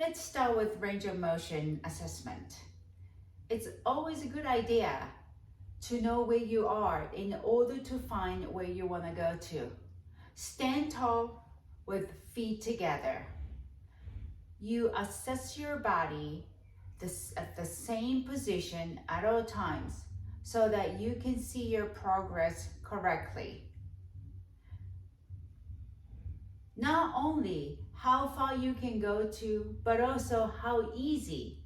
Let's start with range of motion assessment. It's always a good idea to know where you are in order to find where you want to go to. Stand tall with feet together. You assess your body at the same position at all times so that you can see your progress correctly. Not only how far you can go to, but also how easy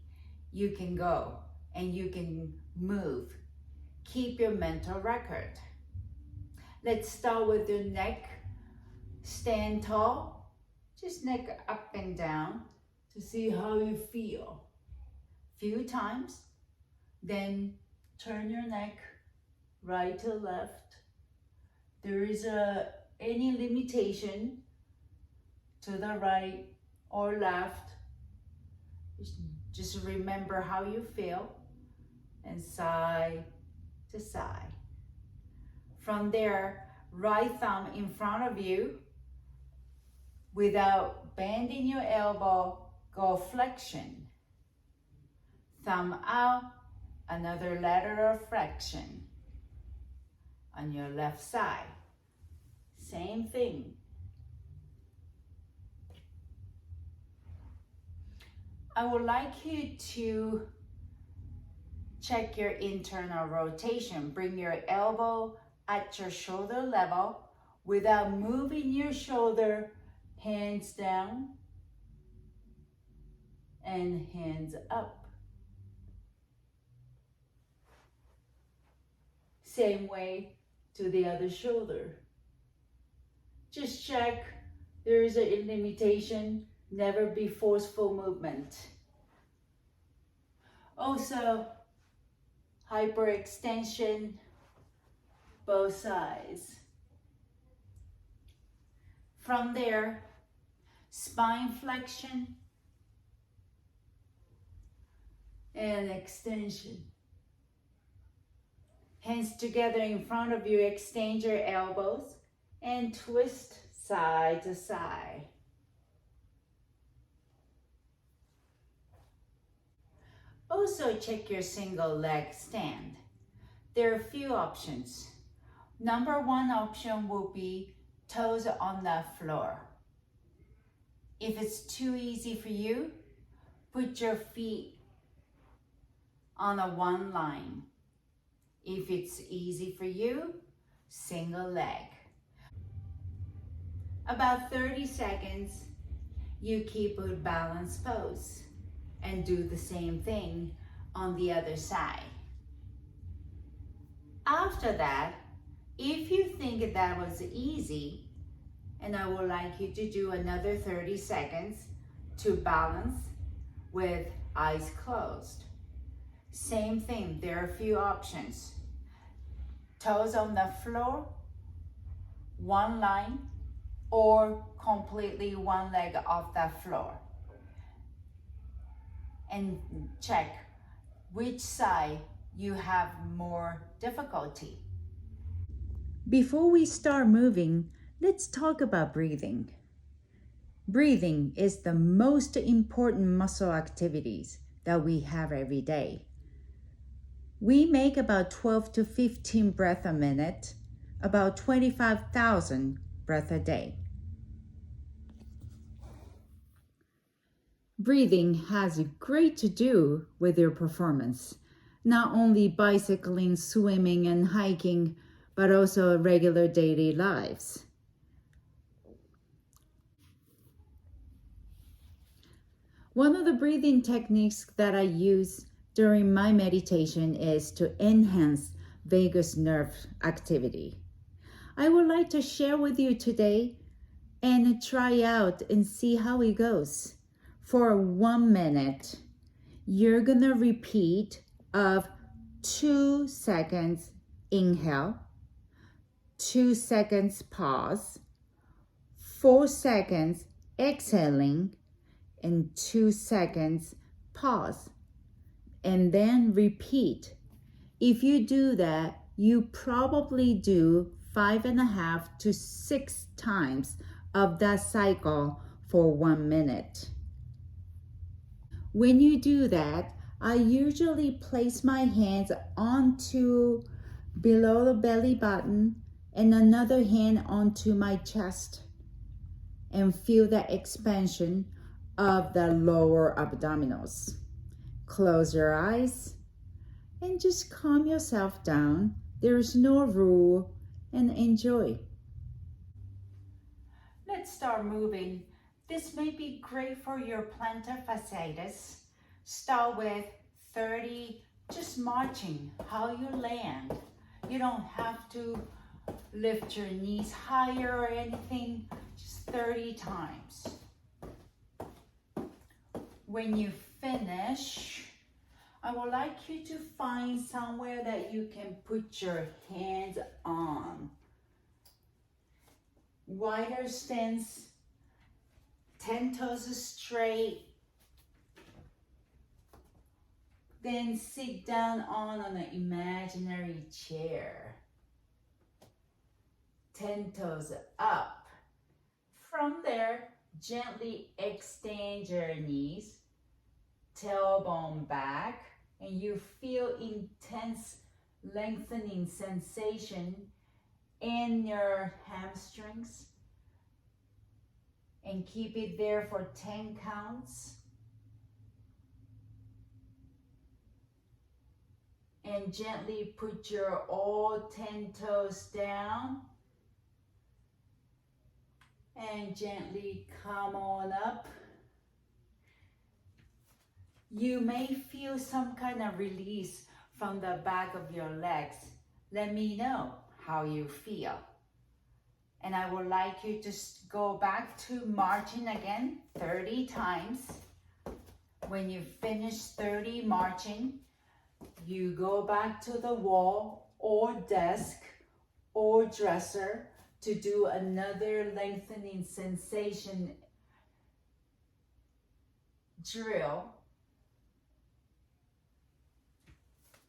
you can go and you can move. Keep your mental record. Let's start with your neck. Stand tall, just neck up and down to see how you feel. Few times, then turn your neck right to left. There is any limitation to the right or left. Just remember how you feel and side to side. From there, right thumb in front of you without bending your elbow, go flexion. Thumb out, another lateral flexion on your left side. Same thing. I would like you to check your internal rotation. Bring your elbow at your shoulder level without moving your shoulder, hands down and hands up. Same way to the other shoulder. Just check there is a limitation. Never be forceful movement. Also, hyperextension, both sides. From there, spine flexion and extension. Hands together in front of you, extend your elbows and twist side to side. Also check your single leg stand. There are a few options. Number one option will be toes on the floor. If it's too easy for you, put your feet on a one line. If it's easy for you, single leg. About 30 seconds, you keep a balanced pose and do the same thing on the other side. After that, if you think that was easy, and I would like you to do another 30 seconds to balance with eyes closed. Same thing, there are a few options. Toes on the floor, one line, or completely one leg off the floor. And check which side you have more difficulty. Before we start moving, let's talk about breathing. Breathing is the most important muscle activities that we have every day. We make about 12 to 15 breaths a minute, about 25,000 breaths a day. Breathing has great to do with your performance, not only bicycling, swimming, and hiking, but also regular daily lives. One of the breathing techniques that I use during my meditation is to enhance vagus nerve activity. I would like to share with you today and try out and see how it goes. For 1 minute, you're gonna repeat of 2 seconds inhale, 2 seconds pause, 4 seconds exhaling, and 2 seconds pause, and then repeat. If you do that, you probably do 5.5 to 6 times of that cycle for 1 minute. When you do that, I usually place my hands onto below the belly button and another hand onto my chest and feel the expansion of the lower abdominals. Close your eyes and just calm yourself down. There's no rule, and enjoy. Let's start moving. This may be great for your plantar fasciitis. Start with 30, just marching, how you land. You don't have to lift your knees higher or anything, just 30 times. When you finish, I would like you to find somewhere that you can put your hands on. Wider stance, 10 toes straight. Then sit down on an imaginary chair. 10 toes up. From there, gently extend your knees, tailbone back, and you feel intense lengthening sensation in your hamstrings. And keep it there for 10 counts. And gently put your all 10 toes down. And gently come on up. You may feel some kind of release from the back of your legs. Let me know how you feel. And I would like you to go back to marching again 30 times. When you finish 30 marching, you go back to the wall or desk or dresser to do another lengthening sensation drill.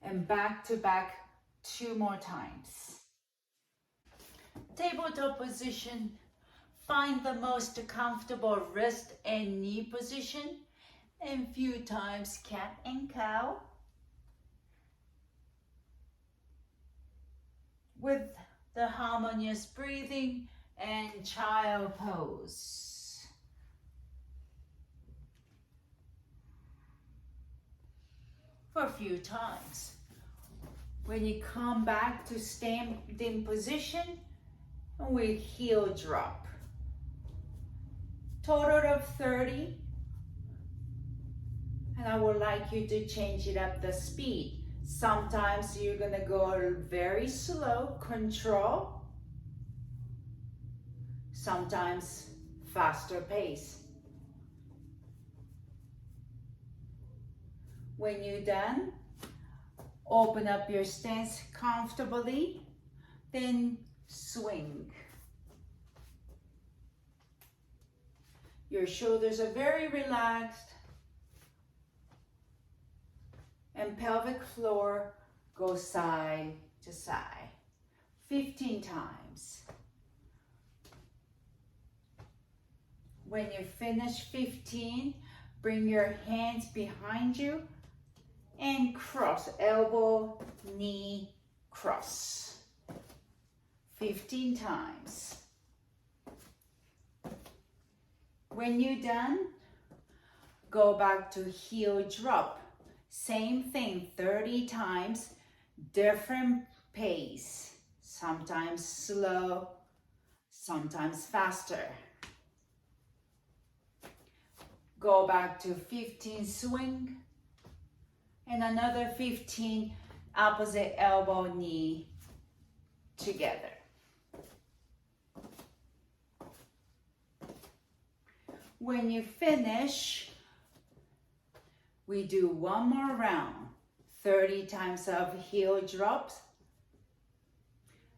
And back to back 2 more times. Tabletop position. Find the most comfortable wrist and knee position. And few times cat and cow. With the harmonious breathing and child pose. For a few times. When you come back to standing position, with heel drop. Total of 30. And I would like you to change it up the speed. Sometimes you're gonna go very slow, control. Sometimes faster pace. When you're done, open up your stance comfortably, then swing. Your shoulders are very relaxed and pelvic floor goes side to side. 15 times. When you finish 15, bring your hands behind you and cross, elbow, knee, cross. 15 times. When you're done, go back to heel drop. Same thing, 30 times, different pace. Sometimes slow, sometimes faster. Go back to 15 swing, and another 15 opposite elbow, knee together. When you finish, we do one more round. 30 times of heel drops.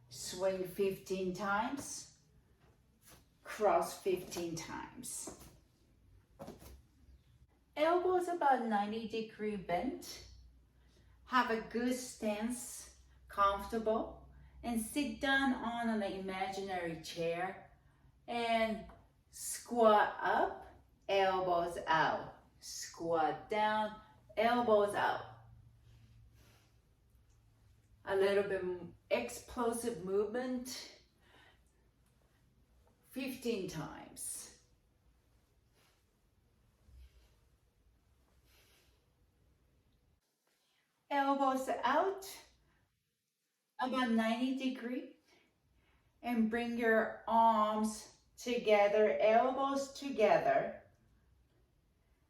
Swing 15 times. Cross 15 times. Elbows about 90-degree bent. Have a good stance, comfortable, and sit down on an imaginary chair and squat up, elbows out. squat down, elbows out. A little bit explosive movement, 15 times. Elbows out, about 90 degrees, and bring your arms together, elbows together,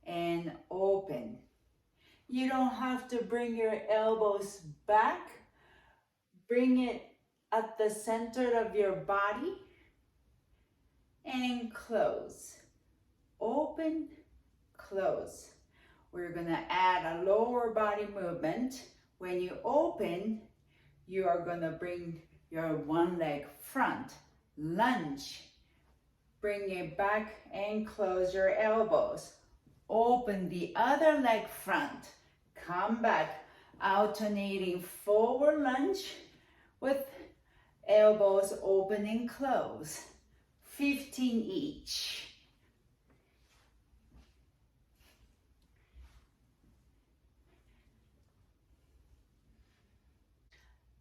and open. You don't have to bring your elbows back. Bring it at the center of your body and close. Open, close. We're gonna add a lower body movement. When you open, you are gonna bring your one leg front, lunge. Bring it back and close your elbows. Open the other leg front, come back, alternating forward lunge with elbows open and close. 15 each.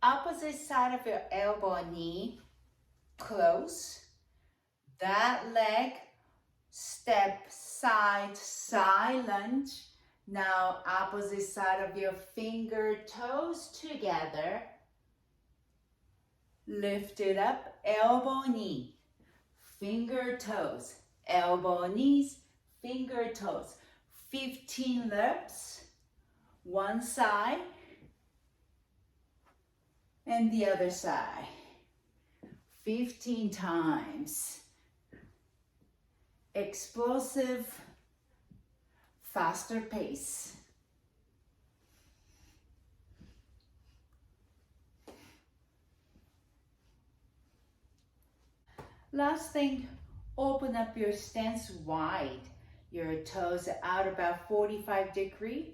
Opposite side of your elbow and knee, close. That leg, step side, side lunge. Now opposite side of your finger, toes together. Lift it up, elbow, knee, finger, toes, elbow, knees, finger, toes. 15 lifts, one side and the other side. 15 times. Explosive, faster pace. Last thing, open up your stance wide. Your toes out about 45 degrees.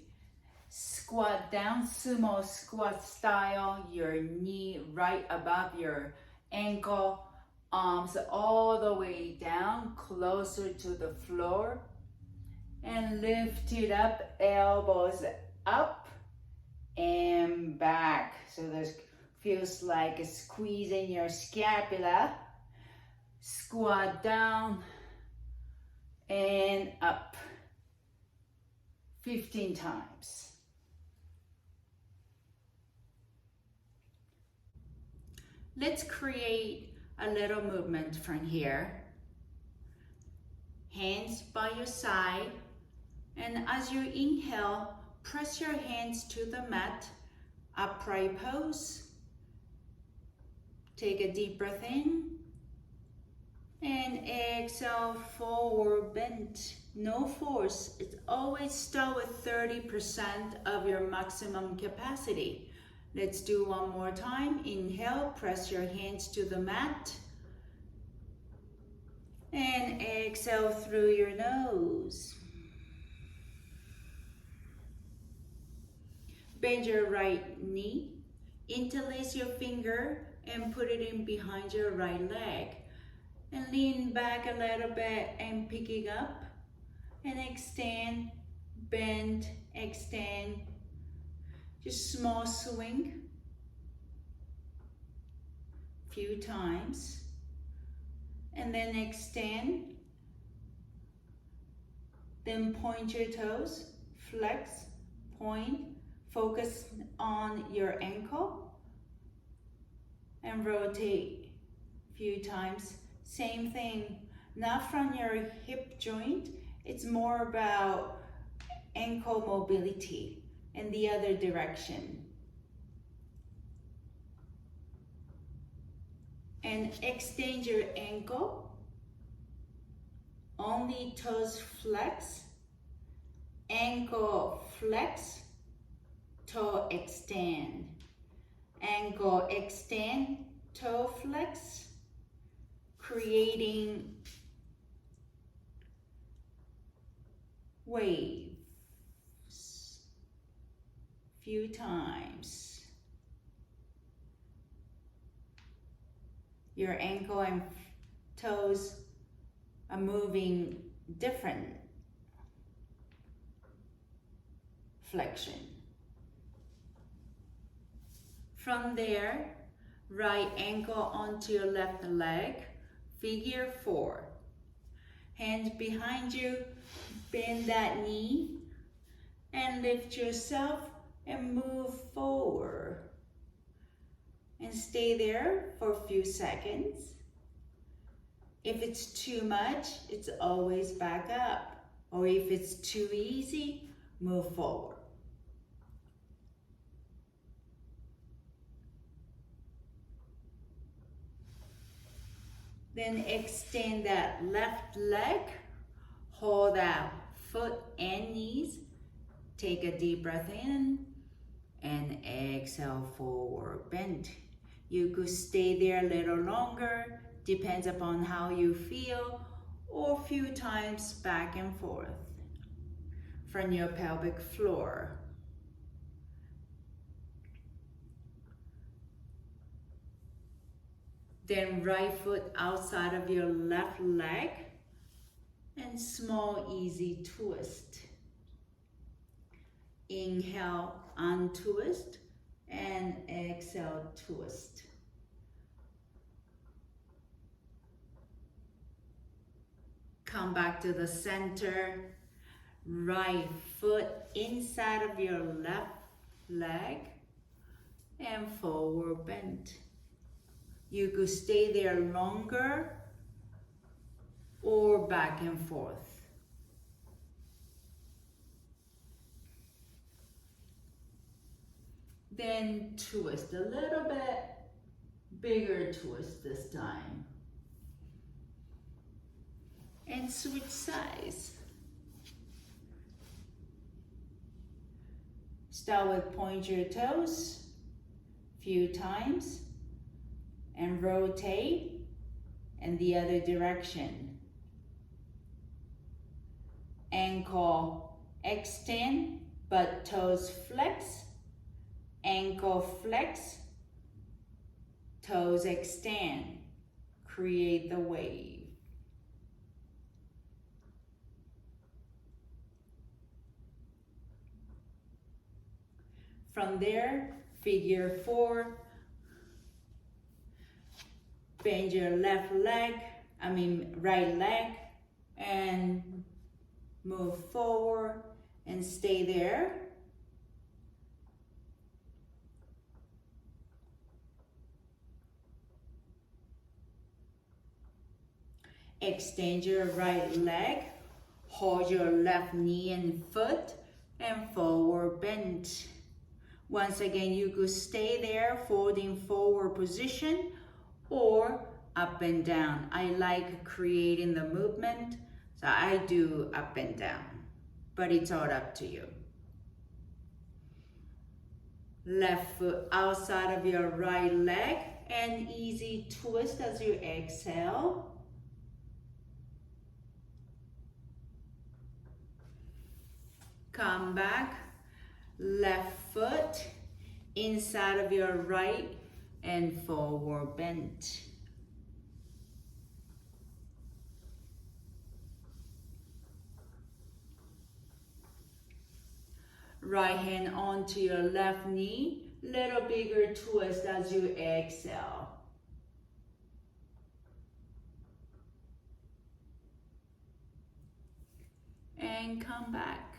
Squat down, sumo squat style. Your knee right above your ankle. Arms all the way down, closer to the floor. And lift it up, elbows up and back. So this feels like squeezing your scapula. Squat down and up. 15 times. Let's create a little movement from here. Hands by your side. And as you inhale, press your hands to the mat. Upright pose. Take a deep breath in. And exhale, forward bend. No force. It's always start with 30% of your maximum capacity. Let's do one more time. Inhale, press your hands to the mat. And exhale through your nose. Bend your right knee. Interlace your finger and put it in behind your right leg. And lean back a little bit and pick it up. And extend, bend, extend. Just small swing. Few times. And then extend. Then point your toes. Flex, point. Focus on your ankle. And rotate few times. Same thing, not from your hip joint. It's more about ankle mobility in the other direction. And extend your ankle. Only toes flex. Ankle flex. Toe extend. Ankle extend. Toe flex. Creating waves. Few times. Your ankle and toes are moving different. flexion. From there, right ankle onto your left leg, figure 4. Hands behind you, bend that knee, and lift yourself and move forward. And stay there for a few seconds. If it's too much, it's always back up. Or if it's too easy, move forward. Then extend that left leg, hold that foot and knees. Take a deep breath in and exhale, forward bend. You could stay there a little longer, depends upon how you feel, or a few times back and forth from your pelvic floor. Then right foot outside of your left leg and small easy twist. Inhale, untwist, and exhale, twist. Come back to the center. Right foot inside of your left leg and forward bend. You could stay there longer or back and forth. Then twist a little bit, bigger twist this time. And switch sides. Start with point your toes a few times and rotate in the other direction. Ankle extend, but toes flex. Ankle flex, toes extend. Create the wave. From there, figure 4. Bend your right leg and move forward and stay there. Extend your right leg, hold your left knee and foot, and forward bend. Once again, you could stay there, folding forward position, or up and down. I like creating the movement, so I do up and down, but it's all up to you. Left foot outside of your right leg, and easy twist as you exhale. Come back, left foot inside of your right and forward bend. Right hand onto your left knee, little bigger twist as you exhale. And come back.